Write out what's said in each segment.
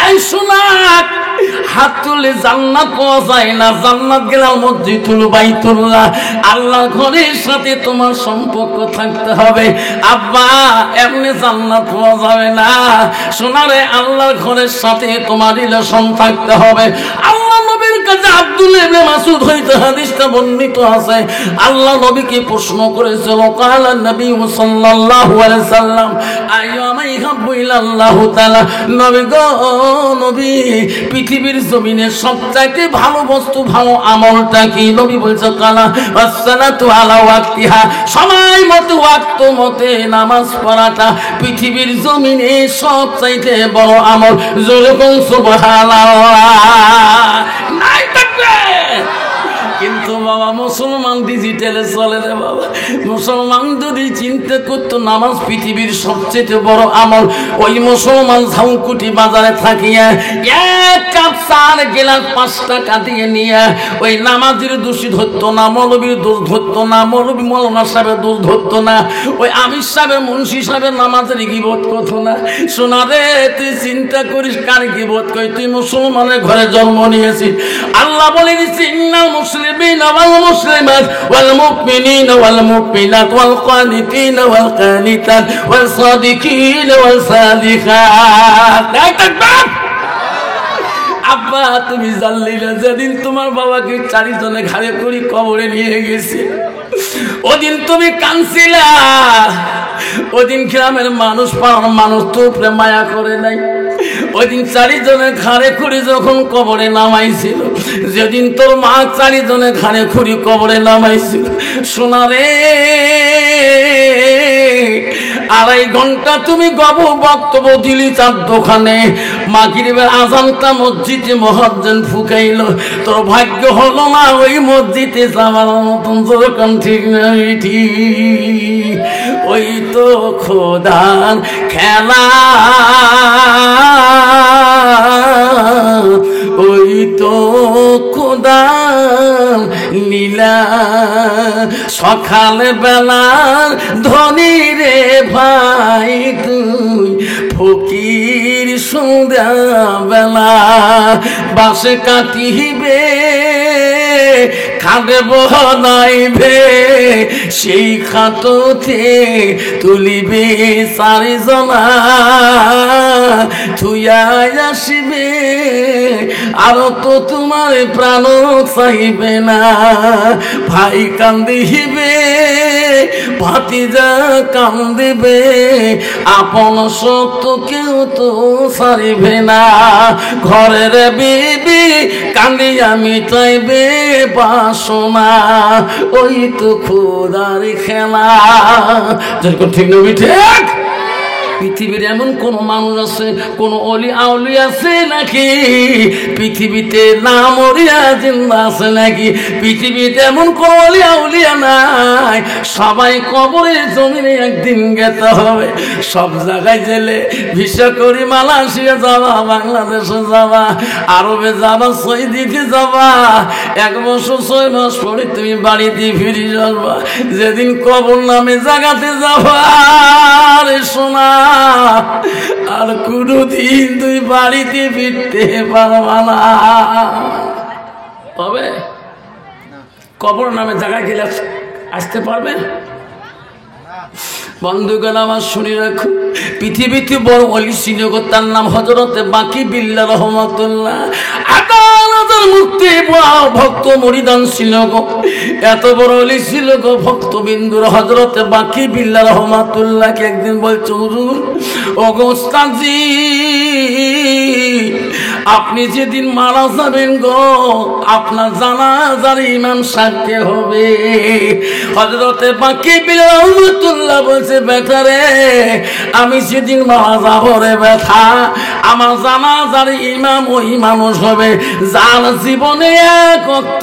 এই শোনা, হাত তুলে জান্নাত পাওয়া যায় না। জান্নাত গেলে মসজিদুল বাইতুল্লাহ, আল্লাহর ঘরের সাথে তোমার সম্পর্ক থাকতে হবে। আব্বা এমনি জান্নাত পাওয়া যাবে না, শোনারে আল্লাহর ঘরের সাথে তোমার রিলেশন থাকতে হবে। আল্লাহ নবীর কাছে আব্দুল্লাহ ইবনে মাসউদ হইতে হাদিসটা বর্ণিত আছে। আল্লাহ নবীকে প্রশ্ন করেছিল, কালা নবী সাল্লাল্লাহু আলাইহি সাল্লাম আইয়ামা ইহাব্বু ইলাল্লাহু তাআলা, নবী গো নবী, পৃথিবীর জমিনে সবচাইতে ভালো বস্তু, ভালো আমলটা কি? নবী বলছে কালা আসসালাতু আলা ওয়াক্তিহা, সময় মতো ওয়াক্ত মতে নামাজ পড়াটা পৃথিবীর জমিনে সবচাইতে বড় আমল। জোরে বল সুবহানাল্লাহ। নাই থাকবে। কিন্তু বাবা মুসলমান ডিজিটালে চলে রে বাবা। মুসলমান যদি চিন্তা করতো নামাজ পৃথিবীর সবচেয়ে বড় আমল, ওই মুসলমান ঝাউকুটি বাজারে থাকিয়া এক কাপ চার গেলাস 5 টাকা দিয়ে নিয়ে ওই নামাজের দোষী ধরতো না, মৌলবীর দোষ ধরতো না, মৌলবী মৌলানা সাহেবের দোষ ধরতো না, ওই আমির সাহেবের মুন্সি সাহেবের নামাজের গিবত করতো না। শোনা রে, তুই চিন্তা করিস কার গিবত কই? তুই মুসলমানের ঘরে জন্ম নিয়েছিস। আল্লাহ বলে দিচ্ছে ইন্নাল মুসলিমিন ওয়াল মুসলিমাত ওয়াল মুমিনিন ওয়াল মুমিনাত ওয়াল কানিতিন ওয়াল কানিতাত ওয়াল সাদিকিন ওয়াল সাদিকাত। আব্বা তুমি জানলি না যেদিন তোমার বাবাকে 4 জনে ঘাড়ে করে কবরে নিয়ে গেছে, ওদিন তুমি কাঁদছিলা। ওদিন গ্রামের মানুষ পাড়ার মানুষ তো উপরে মায়া করে নাই। ওইদিন 4 জনের ঘাড়ে খুঁড়ি যখন কবরে নামাইছিল, যেদিন তোর মা 4 জনের ঘাড়ে খুঁড়ি কবরে নামাইছিল, শোনা রে 2.5 ঘন্টা তুমি বক্তব্য দিলি তার দোকানে, মাগরিবের আজানটা মসজিদে মুয়াজ্জিন ফুকাইল, তোর ভাগ্য হলো না ওই মসজিদে যাওয়ার মতন। দোকান ঠিক নাই ঠিক, ওই তো খোদার খেলা, ওই তো খোদার লীলা। সকাল বেলার ধনী রে ভাই তুই, ফকির সন্ধ্যা বেলা বাসে কাটিবে, খাবে বনাইবে, সেই খাটোতে তুলিবে 4 জনা, থুইয়া আসিবে আর তো তোমার প্রাণ চাইবে না। ভাই কান্দিবে, ভাতিজা কান্দিবে, আপন সত্য কেউ তো ছাড়িবে না। ঘরের বিবি কান্দিয়া মিটাইবে বাসনা, ওই তো খোদার খেলা। যেরকম ঠিক নবী ঠিক। পৃথিবীর এমন কোন মানুষ আছে, কোন অলি আউলি আছে নাকি পৃথিবীতে না মরিয়া জিন্দা আছে নাকি? পৃথিবীতে এমন কোন অলি আউলিয়া নাই। সবাই কবরের জমিনে একদিন যেতে হবে। সব জায়গায় গেলে ভিসা করি মালয়েশিয়া যাবা, বাংলাদেশে যাবা, আরবে যাবা, সৌদিতে যাবা, 1 বছর 6 মাস পরে তুমি বাড়িতে ফিরে যাবা। যেদিন কবর নামে জায়গাতে যাবা রে সোনা, আর কোনদিন তুই বাড়িতে ফিরতে পারবা না। হবে কবর নামে জায়গায় গেলে আসতে পারবে? বন্ধুগণ আমার শুনে রাখো, পৃথিবীতে বড় অলি ছিল, তার নাম হযরতে বাকি বিল্লাহ রহমাতুল্লাহ। 18,000 মুক্তি ভক্ত মরিদান ছিল গো, এত বড় অলি ছিল গো ভক্তবিন্দুর। হযরতে বাকি বিল্লাহ রহমাতুল্লাহকে একদিন বলছে, হুজুর ও গো ওস্তাদজি, আপনি যেদিন মারা যাবেন গো, আপনার জানাজার ইমাম সাহেবকে হবে। হযরতে বাকি বিল্লাহ রহমাতুল্লাহ বলছে, বেটা রে, আমি সেদিন মারা যাবো রে বেটা, আমার জানাজার ইমাম ওই মানুষ হবে যার জীবনে 1 ওয়াক্ত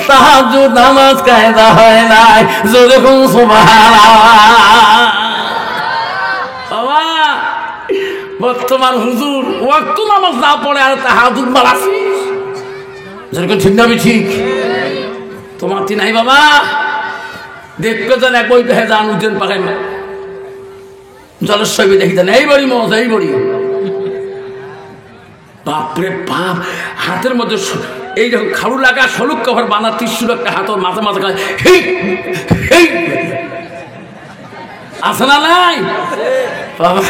তাহাজ্জুদ নামাজ কায়দা হয় নাই। জোরে কোন সুবহানাল্লাহ। বাবা বর্তমান হুজুর ওয়াক্ত নামাজ না পড়ে আর তাহাজ্জুদ মারাছি, যেরকম ঠিক না? ঠিক তোমার তি নাই বাবা। দেখতে যান এক বই দেখে যান, উজ্জৈন পাখাই জলের ছবি দেখি যান, এই বড়ি মজা, এই বড়ি বাপরে বাপ, হাতের মধ্যে এই যখন খাড়ু লাগা সলুক কভার বানা ত্রিশুল একটা হাতের মাথা মাথা খায়, আছে না নাই বাবা?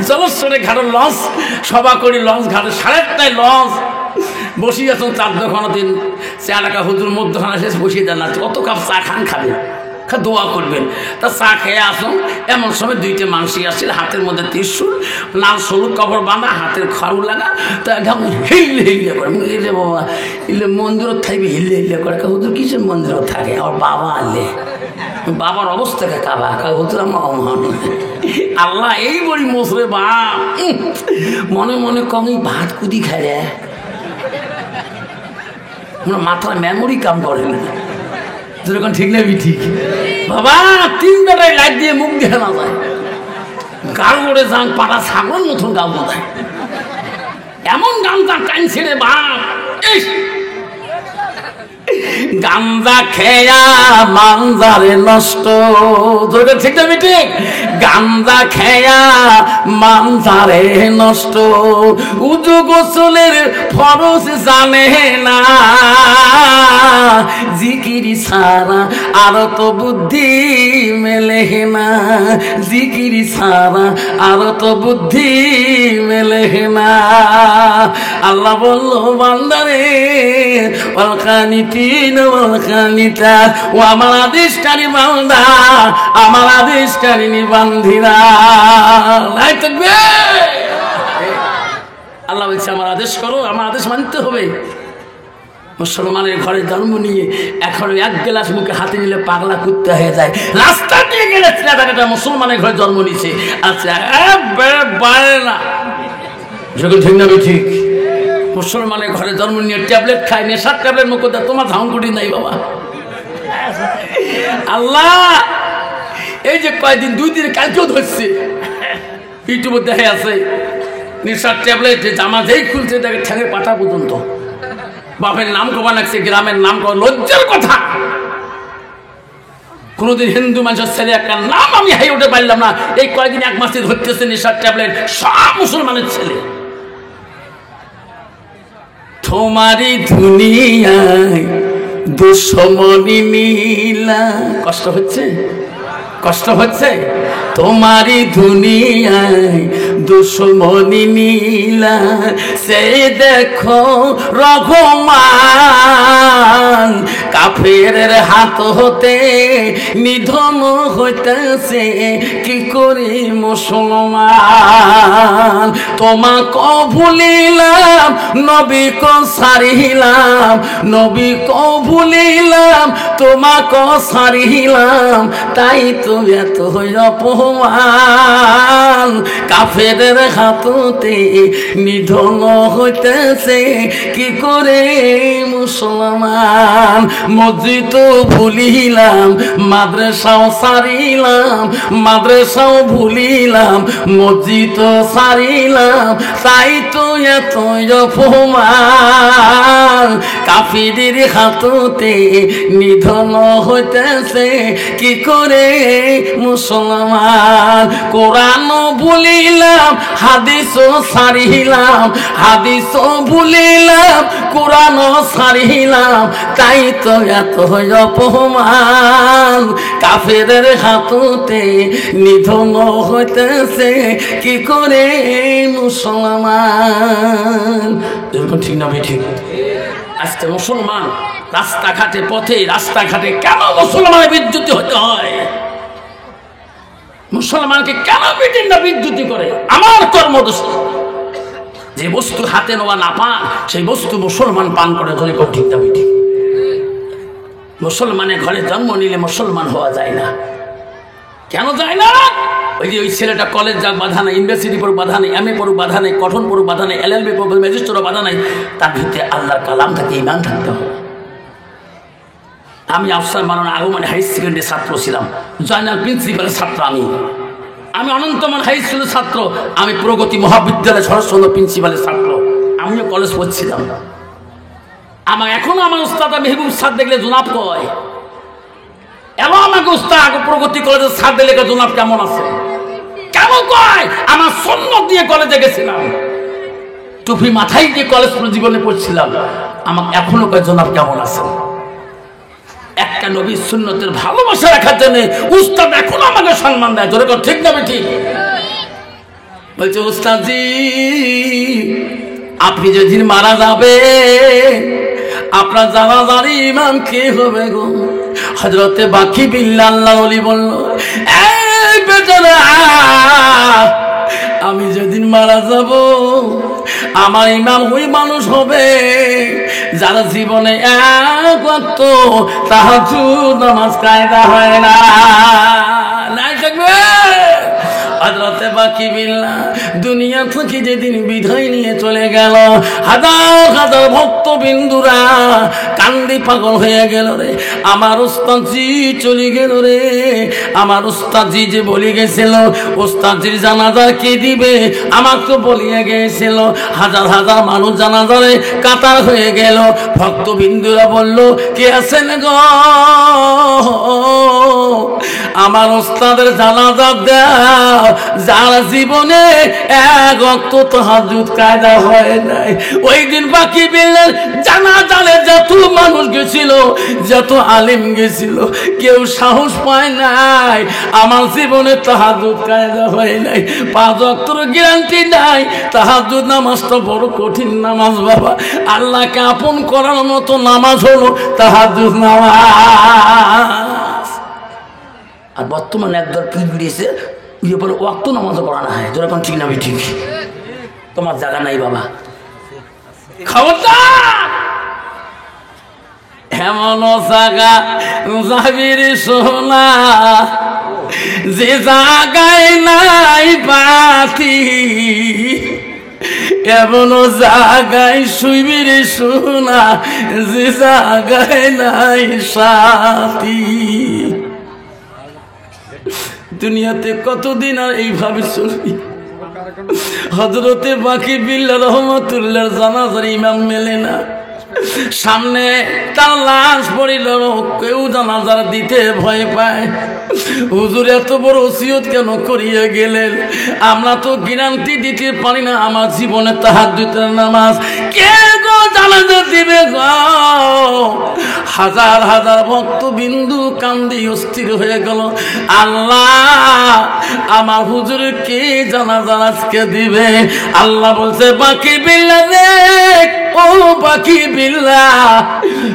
জলস্বরে ঘাটের লঞ্চ সভা করি, লঞ্চ ঘাটে 8:30 লঞ্চ বসিয়ে আছেন 4 দিন চা টাকা হুজুর মধ্যখানা শেষ বসিয়ে দেন না, কত কাপ চা খান খাবেন, দোয়া করবেন। তা চা খেয়ে আসুন, এমন সময় 2টে মানসি আসছিল, হাতের মধ্যে ত্রিশুল, লাল সলুক কাপড় বাঁধা, হাতের খাড়ু লাগা, তা একদম হিলে হিলে করে। এলে বাবা এলে মন্দিরও থাকবে, হিলে হিলে করে। হুজুর কিসের মন্দিরও থাকে? আমার বাবা আনলে বাবার অবস্থাকে কাবা হুজুর আমার অমহান আল্লাহ এই বড়ি মোসরে বাপ, মনে মনে কমই ভাত কুদি খায় রে, মাথার মেমোরি কাম করে না, যেরকম ঠিক নেবি ঠিক বাবা। 3 বেটায় লাইট দিয়ে মুখ দেখে না যায়, গাল করে যান পাটা ছাগল মতন গাল বোঝায়, এমন গান তার টাইম ছেড়ে বাপ। গাঞ্জা খেয়া মানজারে নষ্ট, ঠিক না ঠিক? গাঞ্জা খেয়া মানজারে নষ্ট, উজু গোসলের ফরজ জানে না, জিকিরি ছাড়া আর তো বুদ্ধি মেলে না, জিকিরি ছাড়া আর তো বুদ্ধি মেলে না। আল্লাহ বলল বান্দারে ও আমার আদেশকারী বান্দা, আমার আদেশকারিনী বান্দিরা, আল্লাহ বলছে আমার আদেশ করো, আমার আদেশ মানতে হবে। মুসলমানের ঘরে জন্ম নিয়ে এখন 1 গ্লাস মুখে হাতে নিলে পাগলা কুত্তা হয়ে যায়, রাস্তা দিয়ে গেলে ছেলেটা মুসলমানের ঘরে জন্ম নিচ্ছে। আচ্ছা না ঠিক না ঠিক? মুসলমানের ঘরে জন্ম নিয়ে ট্যাবলেট খায়, নেশার ট্যাবলেট মুখে দেয়, তোমার ধাউনকুটি নাই বাবা। আল্লাহ এই যে কয়েকদিন 2 দিন কালকেও ধরছে, ইউটিউবে দেখে আছে, নেশার ট্যাবলেট জামা যেই খুলছে দেখে ঠ্যাঙের পাঠা পর্যন্ত, বাপের নাম কমা লাগছে, গ্রামের নাম কমা, লজ্জার কথা। কোনোদিন হিন্দু মানুষের ছেলে একটা নাম আমি হাই উঠে পারলাম না, এই কয়েকদিন 1 মাসে ধরতেছে নেশার ট্যাবলেট, সব মুসলমানের ছেলে। তোমারই দুনিয়ায় দুশ্মনী নীলা, কষ্ট হচ্ছে, কষ্ট হচ্ছে? তোমারই দুনিয়ায় দুশ্মনী নীলা, সে দেখো রঘমান, কাফেরের হাত হতে নিধন হইতেছে কি করি মুসলমান। তোমাকে ভুলিলাম, নবী কো সারিলাম, নবী কো ভুলিলাম, তোমাকে সারিলাম, তাই তো এত অপমান, কাফেরের হাততে নিধন হইতেছে কি করে মুসলমান। মসজিদ ভুলিলাম, মাদ্রাসাও সারিলাম, মাদ্রাসাও ভুলিলাম, মসজিদ সারিলাম, তাই তো এত অপমান, কাফেরের হাততে নিধন হইতেছে কি করে মুসলমান। কোরআন ভুলিলাম, হাদিসও সারিলাম, হাদিসও ভুলিলাম, কোরআনও সারিলাম, তাই তো এত অপমান, কাফেরের হাততে নিধন হইতেছে কি করে মুসলমান। ঠিক না ভাই? ঠিক। আজকে মুসলমান রাস্তাঘাটে পথে রাস্তাঘাটে কেন মুসলমানের বিদ্যুৎ হতে হয়? মুসলমানকে কেন ব্রিটেনরা বিদ্যুৎ করে? আমার কর্মদোষ। যে বস্তু হাতে নেওয়া না পান সেই বস্তু মুসলমান পান করে, ধরে ঠিক না ঠিক? মুসলমানের ঘরে জন্ম নিলে মুসলমান হওয়া যায় না। কেন যায় না? ওই যে ওই ছেলেটা কলেজ যাক বাধা নাই, ইউনিভার্সিটি পড়ুক বাধা নেই, MA পড়ুক বাধা নেই, কঠন পড়ুক বাধা নেই, LLB পড়ুক, ম্যাজিস্ট্রেটও বাধা নাই, তার ভিতরে আল্লাহর কালাম থাকে, ঈমান থাকতে হবে। আমি আফসার মানন আগমনে হাই সেকেন্ডারি ছাত্র ছিলাম, জয়নাল প্রিন্সিপালের ছাত্র আমি অনন্তমান হাই স্কুলের ছাত্র, আমি প্রগতি মহাবিদ্যালয় শরৎচন্দ্র প্রিন্সিপালের ছাত্র, আমিও কলেজ পড়ছিলাম। আমার এখনো আমার উস্তাদ মেহবুব স্যার দেখলে জোনাব কয়, এবং আমাকে উস্তাদ প্রগতি কলেজের স্যার দেখলে জোনাব কেমন আছে, কেন কয়? আমার সুন্নত দিয়ে কলেজে গেছিলাম, টুপি মাথায় দিয়ে কলেজ জীবনে পড়ছিলাম, আমাকে এখনো কয় জনাব কেমন আছেন। একটা নবীর সুন্নতের ভালোবাসা রাখার জন্য উস্তাদ এখনো আমাকে সম্মান দেয়। জোরে কর ঠিক না ঠিক? বলছে উস্তাদজি আপনি যেদিন মারা যাবে আপনার জানাজার ইমাম কে হবে গো? হযরতে বাকি বিল্লাহ আল্লাহর ওলি বলল, এই বেচারা আমি যেদিন মারা যাব আমার ইমাম ওই মানুষ হবে যারা জীবনে এক ওয়াক্ত তাহাজ্জুদ নামাজ কায়দা হয় না। নাই থাকবে হযরতে বাকি বিল্লাহ দুনিয়া থেকে যেদিন বিদায় নিয়ে চলে গেল, হাজার হাজার ভক্তবিন্দুরা কান্দি পাগল হয়ে গেল রে, আমার উস্তাদজি চলে গেল রে, আমার উস্তাদজি যে বলে গেছিল উস্তাদজির জানাজা কে দিবে আমাকে তো বলিয়ে গেছিল। হাজার হাজার মানুষ জানাজারে কাতার হয়ে গেল, ভক্তবিন্দুরা বলল কে আছেন গো আমার উস্তাদের জানাজা দাও যার জীবনে এক ওয়াক্ত তাহাজ্জুদ কায়দা হয় নাই। ওই দিন বাকি বিল্লাহর জানাজারে যত মানুষ গেছিল, যত আলেম গেছিল, কেউ সাহস পায় নাই আমার জীবনে তাহাজ্জুদ কায়দা হয় নাই। 5 ওয়াক্তের গ্যারান্টি নাই। তাহাজ্জুদ নামাজটা বড় কঠিন নামাজ বাবা, আল্লাহকে আপন করার মতো নামাজ হলো তাহাজ্জুদ নামাজ। আর বর্তমানে একদল পীর বেরিয়েছে ইয়ে বলে ওয়াক্ত নামাজও পড়ানো হয়। যেরকম ঠিক না ঠিক? তোমার জায়গা নাই বাবা, খবরদার। এমন জায়গা যাবির সোনা যে জায়গায় নাই বাতি, এমন জায়গায় শুইবির সোনা যে জায়গায় নাই সাথী। দুনিয়াতে কতদিন আর এইভাবে চলবি? হযরতে বাকি বিল্লাহ রহমাতুল্লাহ জানাজার ইমাম মেলে না, সামনে তার লাশ পড়িল, কেউ জানাজা দিতে ভয় পায়। হুজুর এত বড় ওসিয়ত কেন করিয়া গেলেন? আমরা তো গ্যারান্টি দিতে পারি না আমার জীবনে তাহাজ্জুদের নামাজ কে গো জানাজা দিবে গো? হাজার হাজার ভক্তবিন্দু কান্দি অস্থির হয়ে গেল, আল্লাহ আমার হুজুর কে জানাজা আজকে দিবে? আল্লাহ বলছে বাকি বিল্লাহ রে, ও বাকি বিল্লাহ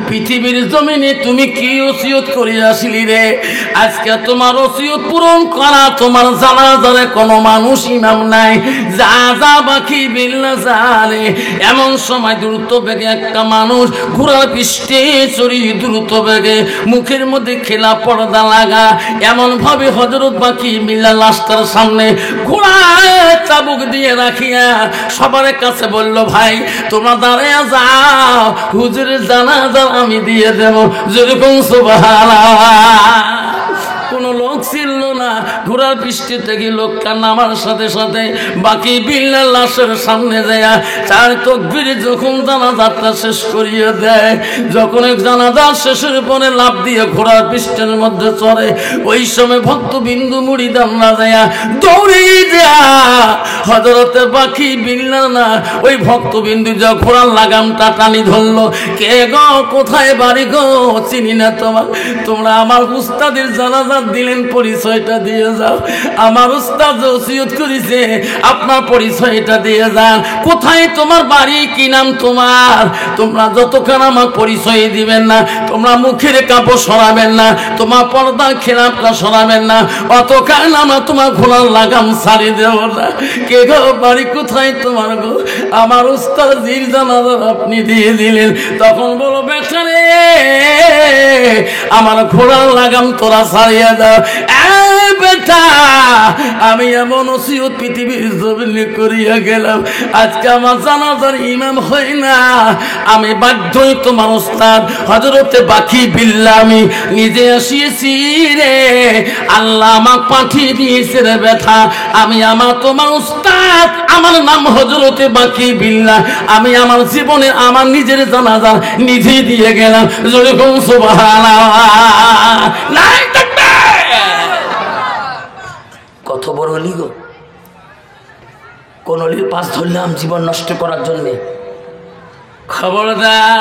পৃথিবীর জমিনে তুমি কি ওসিয়ত করে আসিলি রে? আজকে তোমার ওসিয়ত পূরণ করা তোমার জানাজারে কোনো মানুষ ইমাম নাই। যা যা বাকি বিল্লাহ জানে। এমন সময় দ্রুত বেগে একটা মানুষ ঘোড়ার পৃষ্ঠে চড়ি দ্রুত বেগে, মুখের মধ্যে খেলা পর্দা লাগা, এমন ভাবে হযরত বাকি বিল্লাহ লাশটার সামনে ঘোড়ায় চাবুক দিয়ে রাখিয়া সবার কাছে বলল, ভাই তোমরা দাঁড়াইয়া যাও, হুজুরের জানাজা আমি দিয়ে দেব। যেরকম সুবহানাল্লাহ। কোনো লোক ছিল না, ঘোড়ার পৃষ্ঠে থেকে লোকটা নামার সাথে সাথে বাকি বিল্লাহ লাশের সামনে যায় চার তাকবীর যখন জানাজাটা শেষ করিয়ে দেয়, যখন এক জানাজা শেষের পরে লাফ দিয়ে ঘোড়ার পৃষ্ঠের মধ্যে চড়ে, ওই সময় ভক্তবিন্দু মুরিদানরা যায় দৌড়ে দেয়া হযরতে বাকি বিল্লাহ না ওই ভক্তবিন্দু যা ঘোড়ার লাগামটা টানি ধরলো, কে গো কোথায় বাড়ি গো? চিনি না তোমার, তোমরা আমার উস্তাদের জানাজা দিলেন, পরিচয়টা দিয়ে যাও। আমার উস্তাদ ওসিয়ত করেছে আপনার পরিচয়টা দিয়ে যান। কোথায় তোমার বাড়ি, কি নাম তোমার? তোমরা যতক্ষণ আমার পরিচয় দিবেন না, তোমরা মুখের কাপড় সরাবেন না, তোমার পর্দা খেলাপটা সরাবেন না, অতক্ষণ আমার তোমার ঘোড়ার লাগাম ছাড়ি দেব না। কে গো বাড়ি কোথায় তোমার গো? আমার উস্তাদ জির জানাজা আপনি দিয়ে দিলেন। তখন বলো বেচারে আমার ঘোড়ার লাগাম তোরা ছাড়িয়ে দাও। বেটা আমি এমন ওসিয়ত পৃথিবীর জমিনে করিয়া গেলাম, আজকে আমার জানাজার ইমাম হয় না, আমি বাধ্যই তোমার উস্তাদ হযরতে বাকি বিল্লাহ আমি নিজে আসিয়েছি রে। আল্লাহ আমাকে পাঠিয়ে দিয়েছে রে বেটা, আমি আমার তোমার উস্তাদ, আমার নাম হযরতে বাকি বিল্লাহ, আমি আমার জীবনে আমার নিজের জানাজা নিজে দিয়ে গেলাম। যেরকম সুবহানাল্লাহ। নাই কত বড় লিগো, কোন অলির পাশ ধরলাম জীবন নষ্ট করার জন্যে। খবরদার